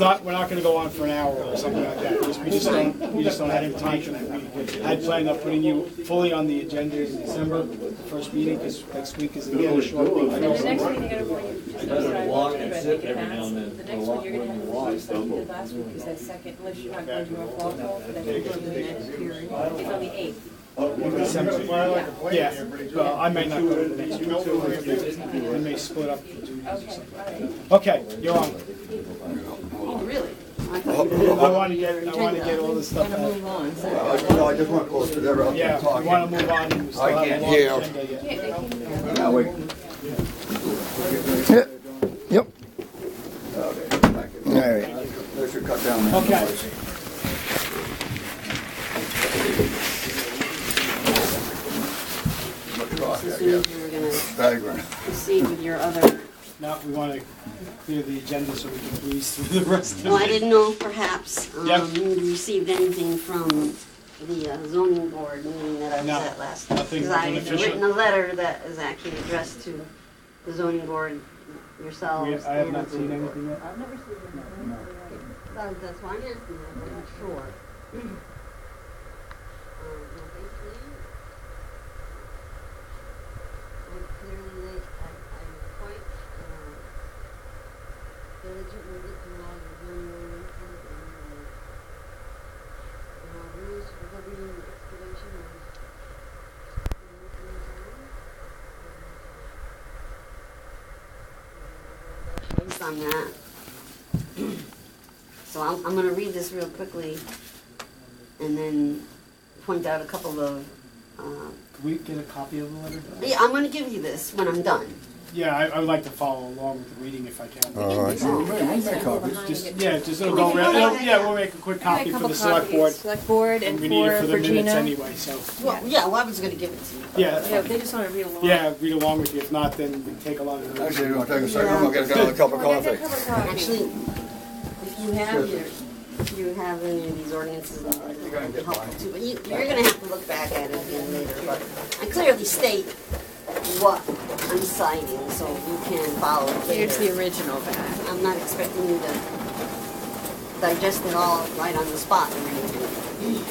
not. We're not going to go on for an hour or something like that. We just don't have time for that. We had planned on putting you fully on the agenda in December, the first meeting, because next week is a little short week. The next meeting you're going to walk and sit every now and then. The next one you're going to have to do is like you did last week, is that second, unless you're not going to North Walpole, but then you're going to do the next hearing. It's on the 8th. In December. Yeah. Well, I may not go to the next one too. I may split up the duties or something. Okay, you're on. Oh, really? I want to get all this stuff out. Move on. So. No, I just want to close to there. Yeah, we want to move on. We still have a long agenda yet. Now wait. Yep. Okay. All right. They should cut down there. Okay. As soon as you were going to Diagram. proceed with your other... Now we want to clear the agenda so we can breeze through the rest of it. Well, I didn't know if perhaps Yep. you received anything from the zoning board meeting that I was No, at last time. nothing Because I had official. written a letter that is actually addressed to the zoning board yourselves. I have and not the seen zoning board. anything yet. I've never seen anything. That's why I'm asking you, I'm not sure. Clearly, I'm quite diligent with it through all the zoning ordinances and our rules for governing excavation and based on that. So I'm going to read this real quickly and then point out a couple of Can we get a copy of the letter? yeah, I'm going to give you this when I'm done. Yeah, I would like to follow along with the reading if I can. All right. We'll make copies. Just it'll go around. We'll make a quick copy for the select board. Select board and We need it for the minutes Gina. anyway, so. Well, yeah, well, I was going to give it to you. Yeah, that's Yeah, fine. they just want to read along. Yeah, read along with you. If not, then we take a lot of Actually, you want to take a second? I'll get another cup of coffee. Actually, if you have any of these ordinances, it would be helpful too. But you're going to have to look back at it again later. But I clearly state what I'm citing, so you can follow it Here's the later. original back. I'm not expecting you to digest it all right on the spot or anything.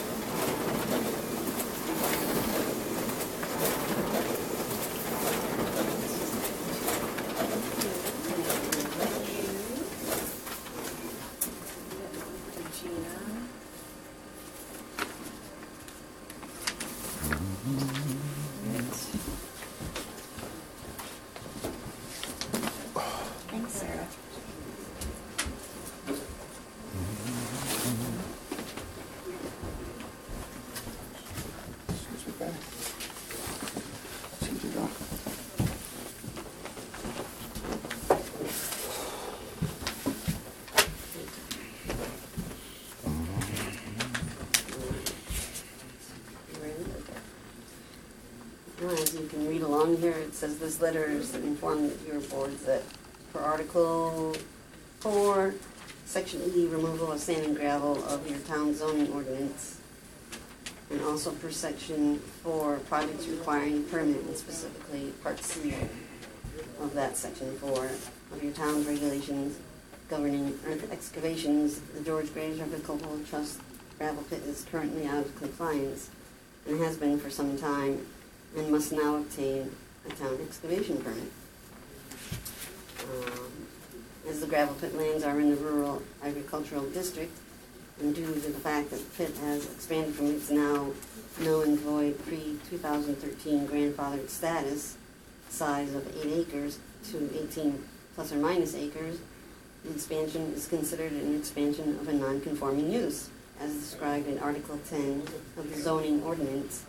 Thanks, Sarah. Well, as you can read along here, it says this letter is informed your boards that for Article 4, Section E, removal of sand and gravel of your town zoning ordinance, and also per Section 4, projects requiring permit, and specifically Part C of that Section 4 of your town's regulations governing earth excavations, the George Graves Revocable Trust gravel pit is currently out of compliance and has been for some time, and must now obtain a town excavation permit. As the gravel pit lands are in the rural agricultural district, and due to the fact that the pit has expanded from its now null and void pre-2013 grandfathered status, size of 8 acres to 18 plus or minus acres, the expansion is considered an expansion of a non-conforming use, as described in Article 10 of the zoning ordinance,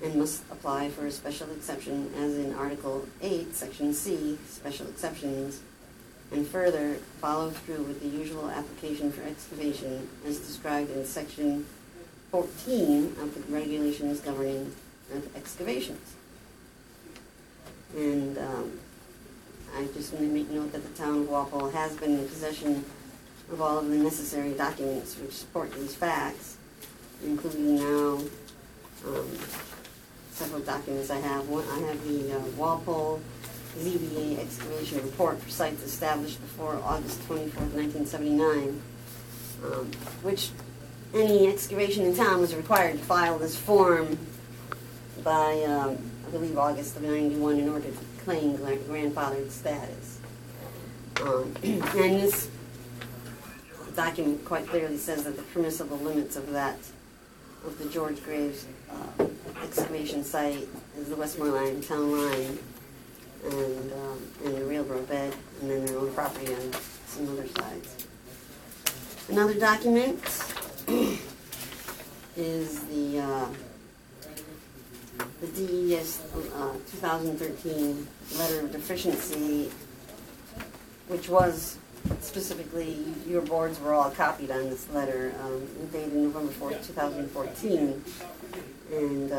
and must apply for a special exception as in Article 8, Section C, special exceptions, and further follow through with the usual application for excavation as described in Section 14 of the regulations governing excavations. And I just want to make note that the town of Walpole has been in possession of all of the necessary documents which support these facts, including now several documents I have. One, I have the Walpole ZBA excavation report for sites established before August 24th, 1979, which any excavation in town was required to file this form by, I believe, August of '91 in order to claim grandfathered status. And this document quite clearly says that the permissible limits of the George Graves excavation site is the Westmoreland town line and the railroad bed, and then their own property on some other sides. Another document is the DES 2013 letter of deficiency, which was specifically, your boards were all copied on this letter, dated November 4th, 2014, and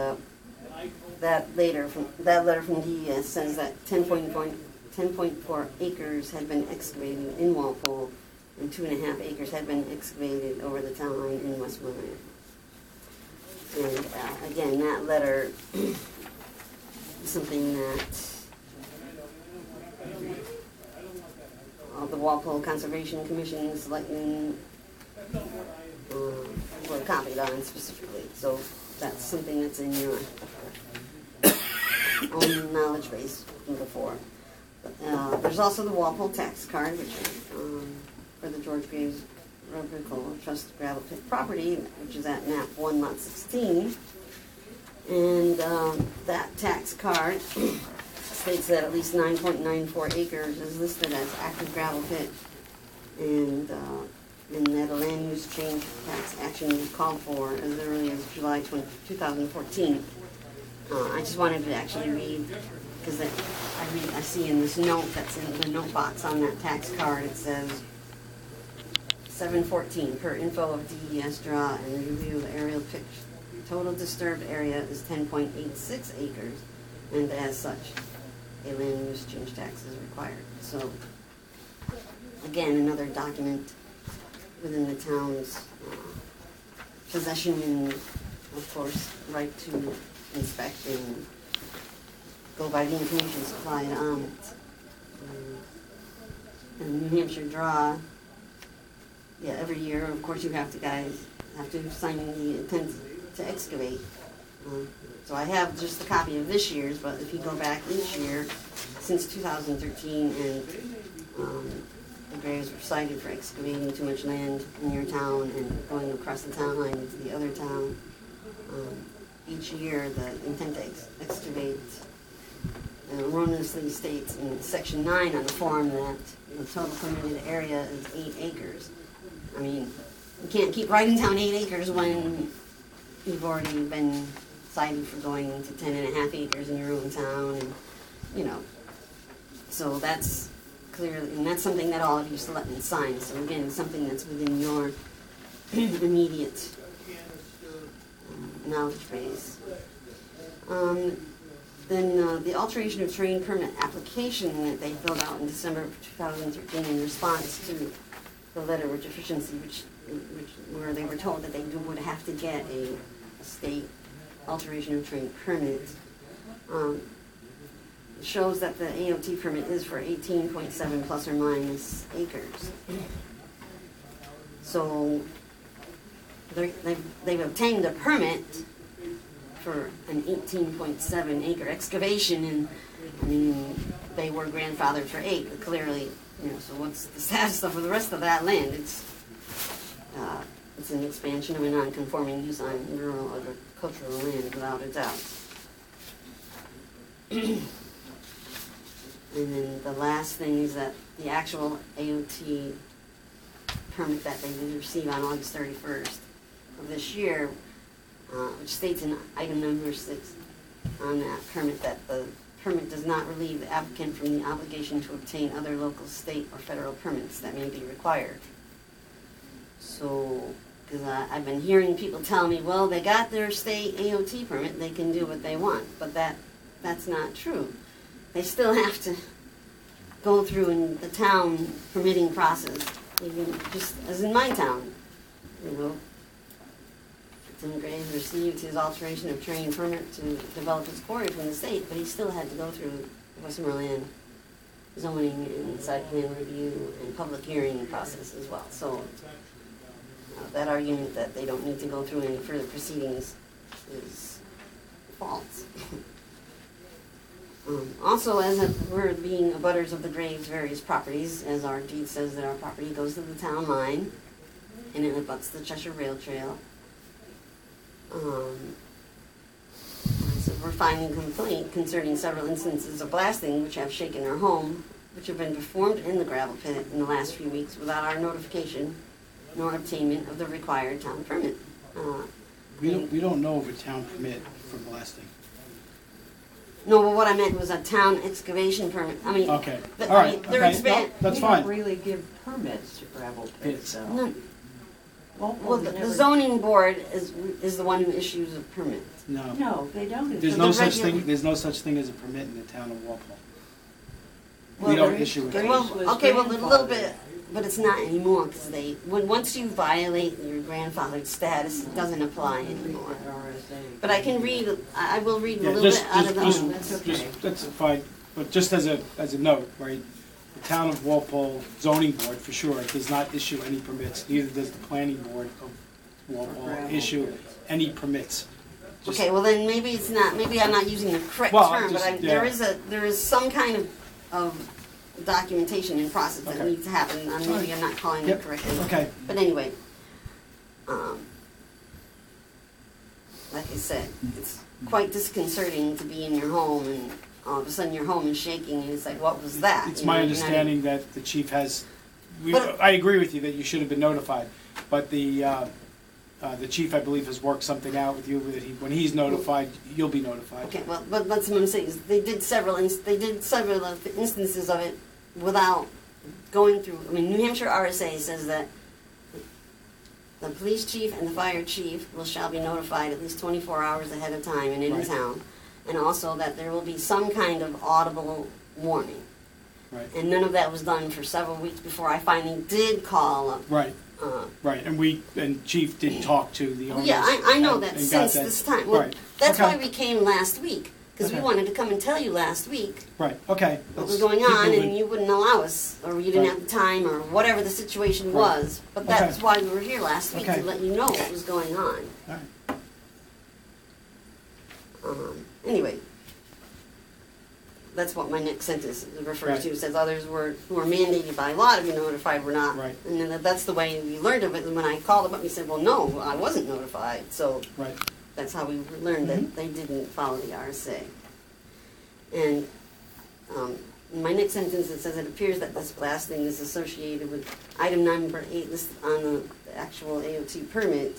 that letter from DES says that 10.4 acres had been excavated in Walpole, and 2.5 acres had been excavated over the town line in Westmoreland. And again, that letter is something that the Walpole Conservation Commission selectmen were copied on specifically. So that's something that's in your own knowledge base from before. There's also the Walpole tax card, which is for the George Graves Revocable Trust Gravel Pit property, which is at map 1 lot 16. And that tax card states that at least 9.94 acres is listed as active gravel pit, and that a land use change tax action was called for as early as July 2014. I just wanted to actually read, because I see in this note that's in the note box on that tax card, it says 714 per info of DES draw and review of aerial picture. Total disturbed area is 10.86 acres, and as such, a land use change tax is required. So, again, another document within the town's possession and, of course, right to inspect and go by the information supplied on it. And New Hampshire draw, yeah, every year, of course, you have to sign the intent to excavate. So I have just a copy of this year's, but if you go back each year since 2013, and the graves were cited for excavating too much land in your town and going across the town line into the other town, each year the intent to excavate erroneously states in section 9 on the form that the total permitted area is 8 acres. I mean, you can't keep writing down 8 acres when you've already been cited for going into 10.5 acres in your own town, and you know. So that's clearly, and that's something that all of you selectmen sign. So again, it's something that's within your immediate knowledge base. Then the alteration of terrain permit application that they filled out in December of 2013 in response to the letter of deficiency, where they were told that they would have to get a state alteration of terrain permit, shows that the AOT permit is for 18.7 plus or minus acres. So they've obtained a permit for an 18.7 acre excavation, and I mean, they were grandfathered for 8, but clearly, you know, so what's the status of the rest of that land? It's an expansion of a non-conforming use on rural agricultural land, without a doubt. And then the last thing is that the actual AOT permit that they did receive on August 31st of this year, which states in item number 6 on that permit that the permit does not relieve the applicant from the obligation to obtain other local, state, or federal permits that may be required. So, because I've been hearing people tell me, well, they got their state AOT permit, they can do what they want, but that's not true. They still have to go through in the town permitting process, even just as in my town, you know. Tim Graves received his alteration of terrain permit to develop his quarry from the state, but he still had to go through the Westmoreland zoning and site plan review and public hearing process as well. So that argument that they don't need to go through any further proceedings is false. Also, we're being abutters of the Graves' various properties, as our deed says that our property goes to the town line, and it abuts the Cheshire Rail Trail. So we're filing a complaint concerning several instances of blasting which have shaken our home, which have been performed in the gravel pit in the last few weeks without our notification nor obtainment of the required town permit. We don't know of a town permit for blasting. No, but what I meant was a town excavation permit. I mean, Okay, the- all I right, mean, they're okay, expand- no, that's We don't fine. really give permits to gravel pits, though. No, well, Walpole's the never- zoning board is the one who issues a permit. No, No, they don't. there's the no such regular- thing, there's no such thing as a permit in the town of Walpole. Well, We don't there is- issue it. there Well, was okay, well, a little grandfathered. bit, but it's not anymore, because once you violate your grandfather's status, it doesn't apply anymore. RSA. But I can read, I will read a Yeah, little just, bit out of the. That's okay. that's fine, but just as a note, right? The town of Walpole zoning board, for sure, does not issue any permits, neither does the planning board of Walpole gravel issue pits. any permits. Just- Okay, well then maybe it's not, maybe I'm not using the correct Well, term, but just- there yeah. there is some kind of documentation and process that Okay. needs to happen. Maybe I'm not calling it Yep, correctly. okay, But anyway, like I said, it's quite disconcerting to be in your home and all of a sudden your home is shaking and it's like, what was that? it's You my know, you're not understanding that the chief has, But- I agree with you that you should have been notified, but the chief, I believe, has worked something out with you, that when he's notified, you'll be notified. Okay, well, but that's what I'm saying, is they did several instances of it without going through, I mean, New Hampshire RSA says that the police chief and the fire chief shall be notified at least 24 hours ahead of time and in Right. town, and also that there will be some kind of audible warning. Right, And none of that was done for several weeks before I finally did call up. right, right, and chief did talk to the owners. Yeah, I know and- that and got since that- this time. Well, Right, that's okay. why we came last week, because we Okay. wanted to come and tell you last week Right, okay. what was let's going keep on, moving. and you wouldn't allow us, or you didn't Right. have the time, or whatever the situation Right. was. But that's Okay. why we were here last week, Okay. to let you know what was going on. All right. Anyway, that's what my next sentence refers Right. to. It says others who are mandated by law to be notified were not. Right. And then that's the way we learned of it. And when I called them up, he said, well, no, I wasn't notified. So Right, that's how we learned Mm-hmm. that they didn't follow the RSA. And in my next sentence, it says it appears that this blasting is associated with item number 8 listed on the actual AOT permit,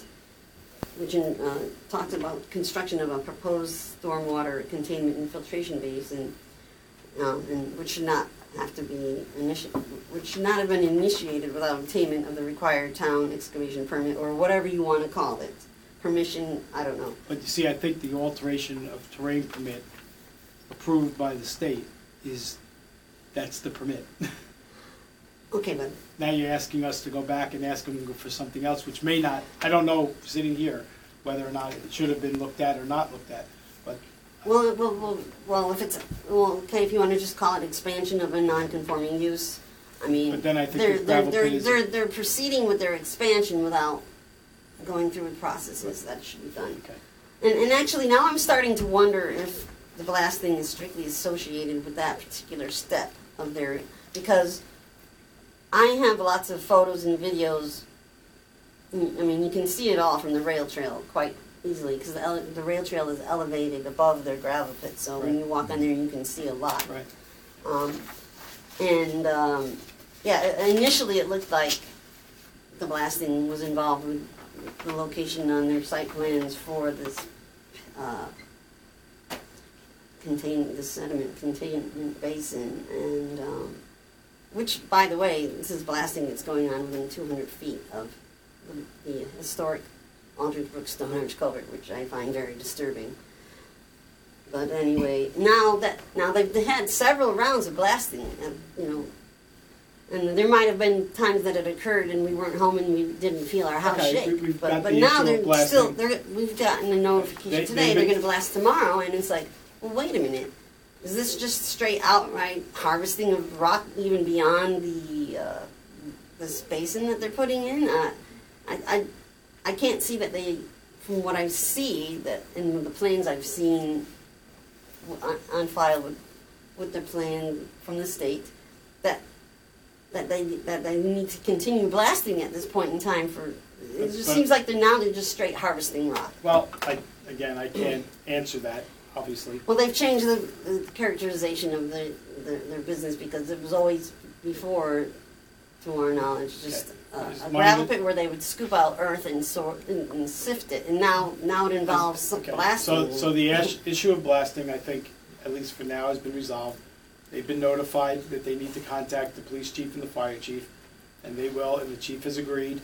which talks about construction of a proposed stormwater containment and filtration basin, and which should not have to be which should not have been initiated without obtainment of the required town excavation permit, or whatever you want to call it. Permission, I don't know. but you see, I think the alteration of terrain permit approved by the state that's the permit. Okay, but Now you're asking us to go back and ask them for something else, which may not, I don't know, sitting here, whether or not it should have been looked at or not looked at, but, well, if it's, okay, if you want to just call it expansion of a non-conforming use, I mean, But then I think the gravel pit is- they're proceeding with their expansion without going through the processes that should be done. okay. And actually, now I'm starting to wonder if the blasting is strictly associated with that particular step of their, because I have lots of photos and videos. I mean, you can see it all from the rail trail quite easily, because the rail trail is elevated above their gravel pit, so when Right. you walk on there, you can see a lot. Right, Yeah, initially it looked like the blasting was involved with the location on their site plans for this the sediment containment basin, and which, by the way, this is blasting that's going on within 200 feet of the historic Aldridge Brook Stonehenge culvert, which I find very disturbing. But anyway, now they've had several rounds of blasting, and there might have been times that it occurred and we weren't home and we didn't feel our house Okay, shake. we've got But the now issue of they're still blasting. we've gotten a notification They- today they've they're been- going to blast tomorrow, and it's like, well, wait a minute, is this just straight outright harvesting of rock even beyond the this basin that they're putting in? I can't see that they, from what I see, that in the plans I've seen on file with the plan from the state, that they need to continue blasting at this point in time for, it just seems like they're just straight harvesting rock. Well, I can't answer that, obviously. Well, they've changed the characterization of their business, because it was always before, to our knowledge, just a gravel pit where they would scoop out earth and sift it, and now it involves some blasting. So the issue of blasting, I think, at least for now, has been resolved. They've been notified that they need to contact the police chief and the fire chief, and they will, and the chief has agreed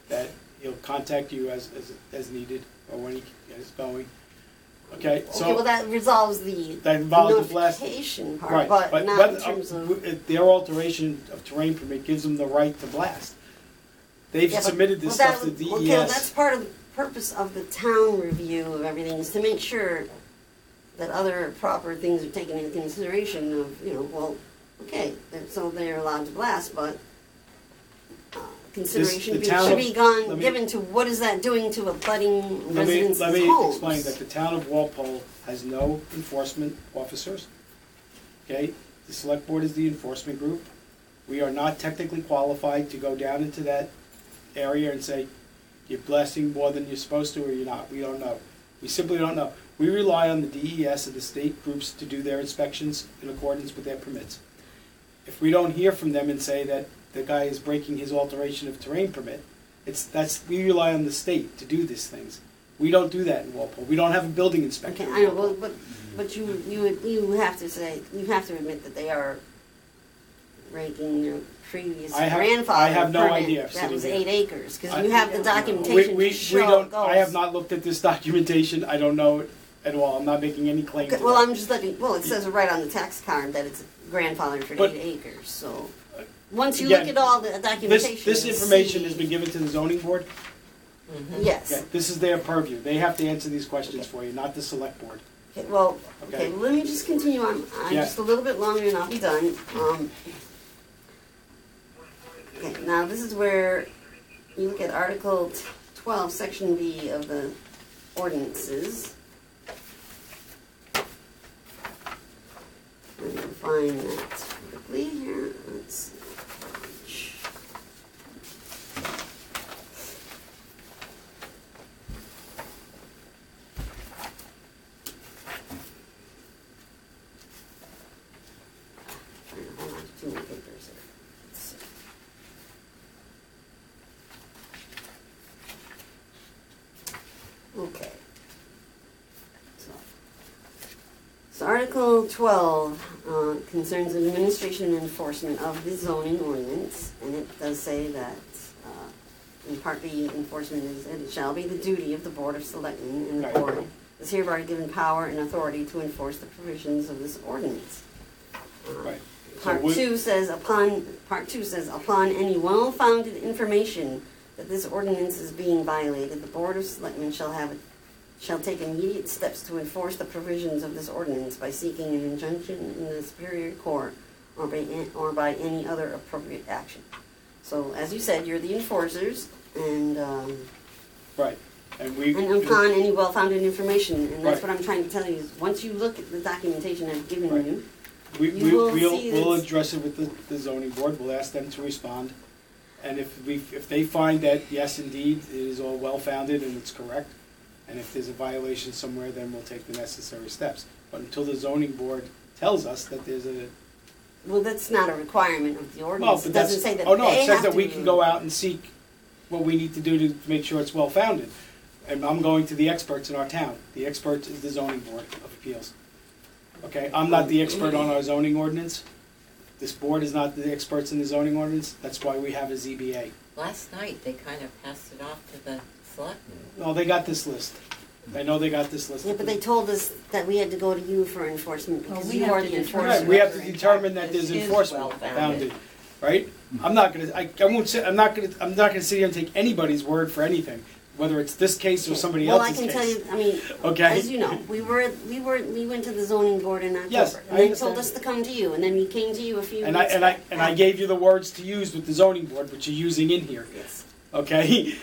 that he'll contact you as needed, or when he is going. Okay, so okay, well, that resolves the blasting notification part, right, but not in terms of their alteration of terrain permit gives them the right to blast. They've submitted this stuff to DES. Okay, well, that's part of the purpose of the town review of everything, is to make sure that other proper things are taken into consideration of, well, okay, so they're allowed to blast, but consideration should be given to what is that doing to abutting residents' homes. Let me explain that the town of Walpole has no enforcement officers. Okay, the select board is the enforcement group. We are not technically qualified to go down into that area and say, you're blasting more than you're supposed to or you're not. We don't know. We simply don't know. We rely on the DES and the state groups to do their inspections in accordance with their permits. If we don't hear from them and say that the guy is breaking his alteration of terrain permit, we rely on the state to do these things. We don't do that in Walpole. We don't have a building inspector. Okay, I know, well, but you have to admit that they are breaking their previous grandfather I have no permit. idea. That was 8 acres, because you have the documentation to show it goes. I have not looked at this documentation. I don't know it at all. I'm not making any claim to well, that. I'm just looking. Well, it says right on the tax card that it's grandfathered for 8 acres. So once you look at all the documentation, this information has been given to the zoning board. Mm-hmm. Yes. Okay, this is their purview. They have to answer these questions for you, not the select board. Okay, well, let me just continue on just a little bit longer and I'll be done. Okay, now this is where you look at Article 12, Section B of the ordinances. I'm going to find that quickly here. Let's see. Too many papers here. Let's see. Okay. So Article 12 concerns the administration and enforcement of the zoning ordinance, and it does say that in Part B, enforcement is that it shall be the duty of the Board of Selectmen, and the Board is hereby given power and authority to enforce the provisions of this ordinance. Part 2 says upon any well-founded information that this ordinance is being violated, the Board of Selectmen shall take immediate steps to enforce the provisions of this ordinance by seeking an injunction in the Superior Court or by any other appropriate action. So, as you said, you're the enforcers, and and upon any well-founded information, and that's what I'm trying to tell you is once you look at the documentation I've given you. We'll address it with the zoning board. We'll ask them to respond, and if they find that yes, indeed, it is all well founded and it's correct, and if there's a violation somewhere, then we'll take the necessary steps. But until the zoning board tells us that there's a that's not a requirement of the ordinance. It doesn't say that. Oh no, it says that we can go out and seek what we need to do to make sure it's well founded. And I'm going to the experts in our town. The expert is the zoning board of appeals. Okay, I'm not the expert on our zoning ordinance. This board is not the experts in the zoning ordinance. That's why we have a ZBA. Last night, they kind of passed it off to the selectmen. Well, they got this list. I know they got this list. Yeah, but they told us that we had to go to you for enforcement because you are the enforcer. Right, we have to determine that there's enforcement founded, right? I'm not gonna sit here and take anybody's word for anything, whether it's this case or somebody else's case. Well, I can tell you, as you know, we went to the zoning board in October. Yes, and they told us to come to you, and then we came to you a few weeks back. And I gave you the words to use with the zoning board, which you're using in here. Yes. Okay?